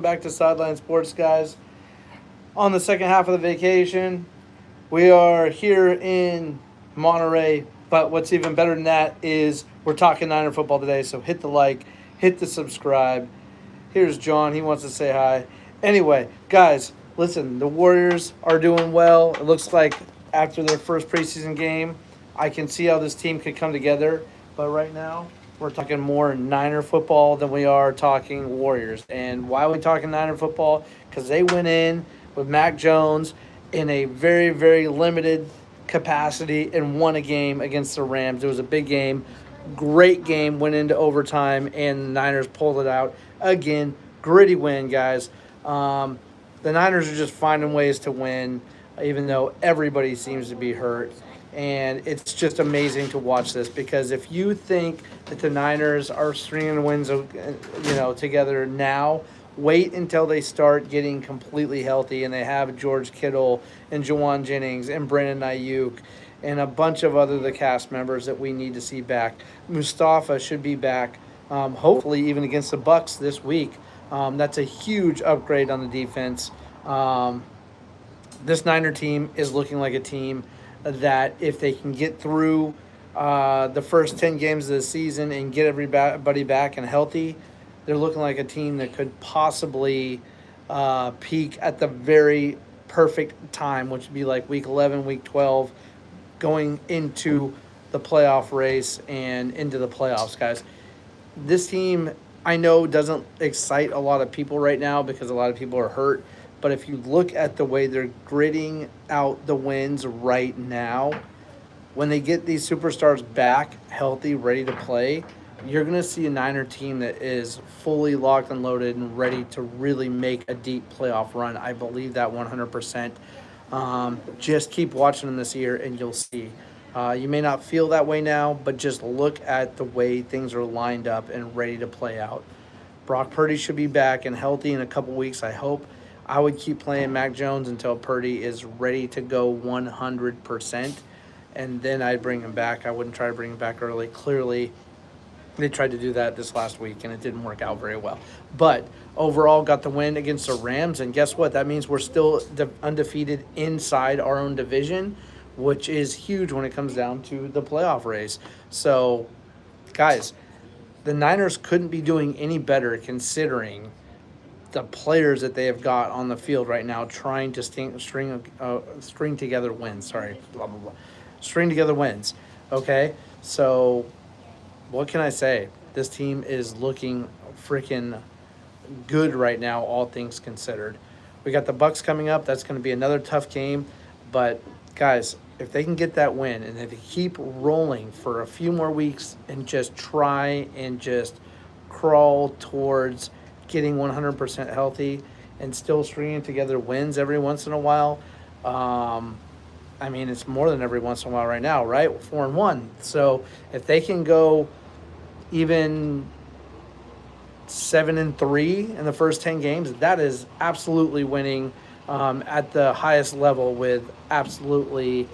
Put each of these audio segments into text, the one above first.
back to Sideline Sports, guys. On the second half of the vacation, we are here in Monterey. But what's even better than that is we're talking Niner football today. So hit the like, hit the subscribe. Here's John. He wants to say hi. Anyway, guys, listen, the Warriors are doing well. It looks like after their first preseason game, I can see how this team could come together. But right now, we're talking more Niner football than we are talking Warriors. And why are we talking Niner football? Because they went in with Mac Jones in a very, very limited capacity and won a game against the Rams. It was a big game, great game, went into overtime, and the Niners pulled it out. Again, gritty win, guys. The Niners are just finding ways to win, even though everybody seems to be hurt. And it's just amazing to watch this because if you think that the Niners are stringing wins, together now, wait until they start getting completely healthy and they have George Kittle and Jawan Jennings and Brandon Ayuk and a bunch of the cast members that we need to see back. Mustafa should be back, hopefully even against the Bucs this week. That's a huge upgrade on the defense. This Niner team is looking like a team that if they can get through the first 10 games of the season and get everybody back and healthy, they're looking like a team that could possibly peak at the very perfect time, which would be like week 11, week 12, going into the playoff race and into the playoffs, guys. This team, I know, doesn't excite a lot of people right now because a lot of people are hurt. But if you look at the way they're gritting out the wins right now, when they get these superstars back, healthy, ready to play, you're going to see a Niner team that is fully locked and loaded and ready to really make a deep playoff run. I believe that 100%. Just keep watching them this year and you'll see. You may not feel that way now, but just look at the way things are lined up and ready to play out. Brock Purdy should be back and healthy in a couple weeks, I hope. I would keep playing Mac Jones until Purdy is ready to go 100%, and then I'd bring him back. I wouldn't try to bring him back early. Clearly, they tried to do that this last week, and it didn't work out very well. But overall, got the win against the Rams, and guess what? That means we're still undefeated inside our own division, which is huge when it comes down to the playoff race. So, guys, the Niners couldn't be doing any better considering the players that they have got on the field right now trying to string together wins. String together wins. Okay? So, what can I say? This team is looking freaking good right now, all things considered. We got the Bucs coming up. That's going to be another tough game. But, guys, if they can get that win and if they keep rolling for a few more weeks and just try and just crawl towards getting 100% healthy and still stringing together wins every once in a while. It's more than every once in a while right now, right? 4-1. So if they can go even 7-3 in the first 10 games, that is absolutely winning at the highest level with absolutely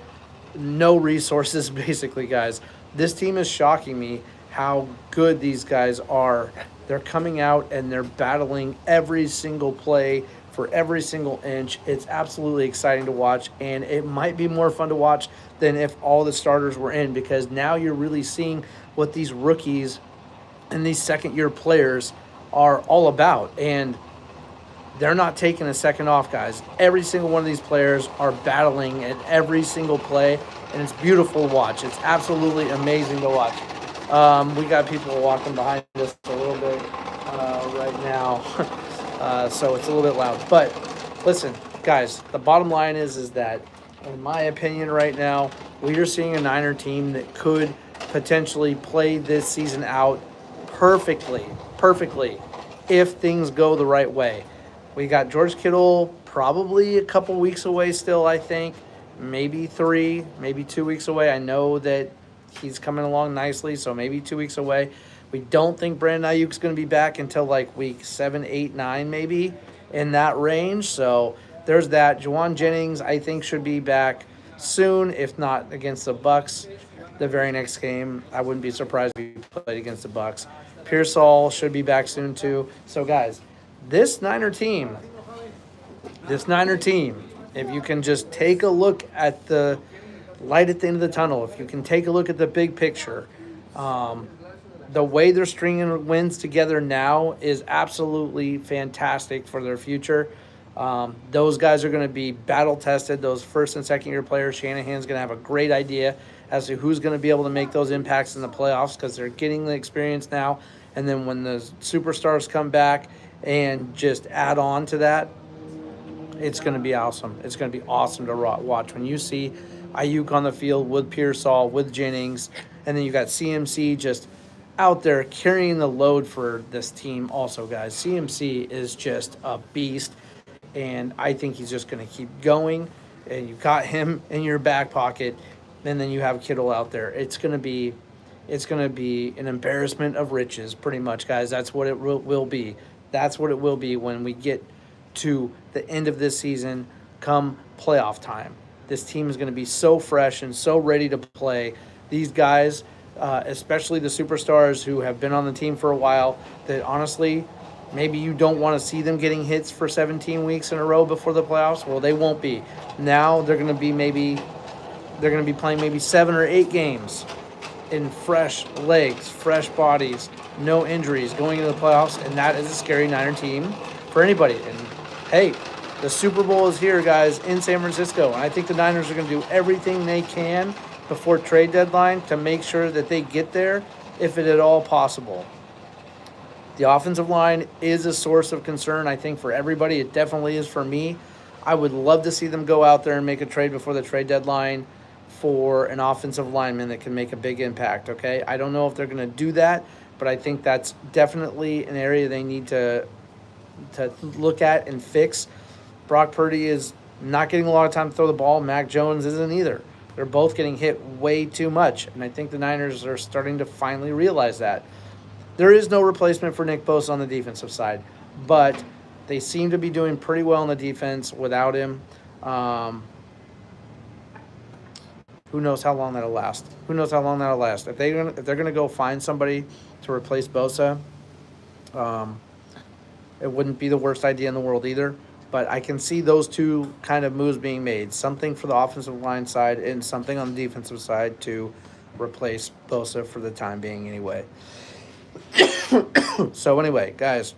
no resources, basically, guys. This team is shocking me how good these guys are. They're coming out and they're battling every single play for every single inch. It's absolutely exciting to watch, and it might be more fun to watch than if all the starters were in because now you're really seeing what these rookies and these second-year players are all about, and they're not taking a second off, guys. Every single one of these players are battling at every single play, and it's beautiful to watch. It's absolutely amazing to watch. We got people walking behind us a little bit right now, so it's a little bit loud. But listen, guys, the bottom line is that, in my opinion right now, we are seeing a Niner team that could potentially play this season out perfectly, if things go the right way. We got George Kittle probably a couple weeks away still, I think. Maybe 3, maybe 2 weeks away. I know that he's coming along nicely, so maybe 2 weeks away. We don't think Brandon Ayuk's going to be back until like week 7, 8, 9 maybe, in that range. So there's that. Jawan Jennings, I think, should be back soon, if not against the Bucs the very next game. I wouldn't be surprised if he played against the Bucs. Pearsall should be back soon too. So, guys, This Niner team, if you can just take a look at the light at the end of the tunnel, if you can take a look at the big picture, the way they're stringing wins together now is absolutely fantastic for their future. Those guys are going to be battle tested. Those first and second year players, Shanahan's going to have a great idea as to who's going to be able to make those impacts in the playoffs because they're getting the experience now. And then when the superstars come back and just add on to that, it's going to be awesome. It's going to be awesome to watch when you see Ayuk on the field with Pearsall, with Jennings, and then you got CMC just out there carrying the load for this team also, guys. CMC is just a beast, and I think he's just going to keep going, and you got him in your back pocket, and then you have Kittle out there. It's going to be an embarrassment of riches, pretty much, guys. That's what it will be. That's what it will be when we get to the end of this season come playoff time. This team is going to be so fresh and so ready to play. These guys, especially the superstars who have been on the team for a while, that honestly, maybe you don't want to see them getting hits for 17 weeks in a row before the playoffs. Well, they won't be. Now they're going to be playing maybe 7 or 8 games in fresh legs, fresh bodies, no injuries going into the playoffs, and that is a scary Niner team for anybody. And hey, the Super Bowl is here, guys, in San Francisco, and I think the Niners are going to do everything they can before trade deadline to make sure that they get there, if it at all possible. The offensive line is a source of concern, I think, for everybody. It definitely is for me. I would love to see them go out there and make a trade before the trade deadline for an offensive lineman that can make a big impact, okay? I don't know if they're going to do that, but I think that's definitely an area they need to look at and fix. Brock Purdy is not getting a lot of time to throw the ball. Mac Jones isn't either. They're both getting hit way too much, and I think the Niners are starting to finally realize that. There is no replacement for Nick Bosa on the defensive side, but they seem to be doing pretty well on the defense without him. Who knows how long that'll last? If they're gonna go find somebody to replace Bosa, it wouldn't be the worst idea in the world either. But I can see those two kind of moves being made. Something for the offensive line side and something on the defensive side to replace Bosa for the time being anyway. So anyway, guys,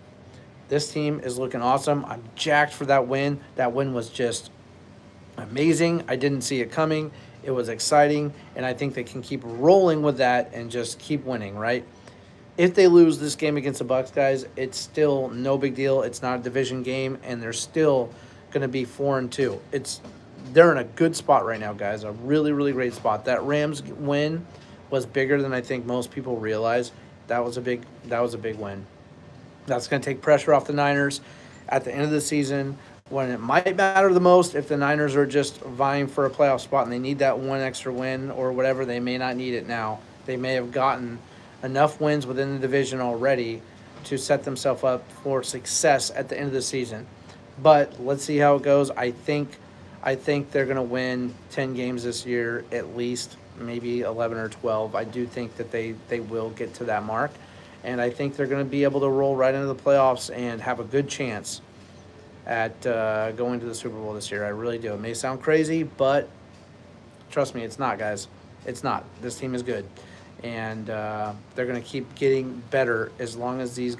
this team is looking awesome. I'm jacked for that win. That win was just amazing. I didn't see it coming. It was exciting, and I think they can keep rolling with that and just keep winning, right? If they lose this game against the Bucs, guys, it's still no big deal. It's not a division game, and they're still going to be 4-2. They're in a good spot right now, guys. A really, really great spot. That Rams win was bigger than I think most people realize. That was a big win. That's going to take pressure off the Niners at the end of the season when it might matter the most. If the Niners are just vying for a playoff spot and they need that one extra win or whatever, they may not need it now. They may have gotten enough wins within the division already to set themselves up for success at the end of the season. But let's see how it goes. I think they're going to win 10 games this year at least, maybe 11 or 12. I do think that they will get to that mark. And I think they're going to be able to roll right into the playoffs and have a good chance at going to the Super Bowl this year. I really do. It may sound crazy, but trust me, it's not, guys. It's not. This team is good. And they're going to keep getting better as long as these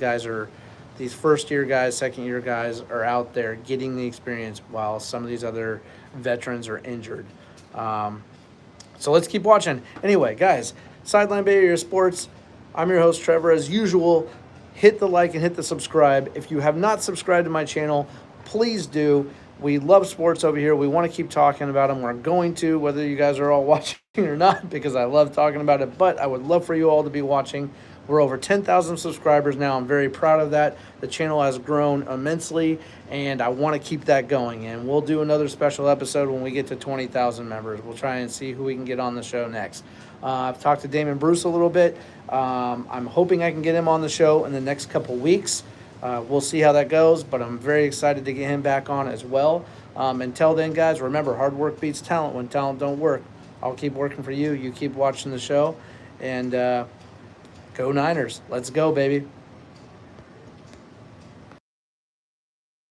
first-year guys, second-year guys are out there getting the experience while some of these other veterans are injured. So let's keep watching. Anyway, guys, Sideline Bay Area Sports. I'm your host, Trevor. As usual, hit the like and hit the subscribe. If you have not subscribed to my channel, please do. We love sports over here. We want to keep talking about them. We're going to, whether you guys are all watching or not, because I love talking about it. But I would love for you all to be watching. We're over 10,000 subscribers now. I'm very proud of that. The channel has grown immensely, and I want to keep that going. And we'll do another special episode when we get to 20,000 members. We'll try and see who we can get on the show next. I've talked to Damon Bruce a little bit. I'm hoping I can get him on the show in the next couple weeks. We'll see how that goes, but I'm very excited to get him back on as well. Until then, guys, remember, hard work beats talent when talent don't work. I'll keep working for you. You keep watching the show, and go Niners. Let's go, baby.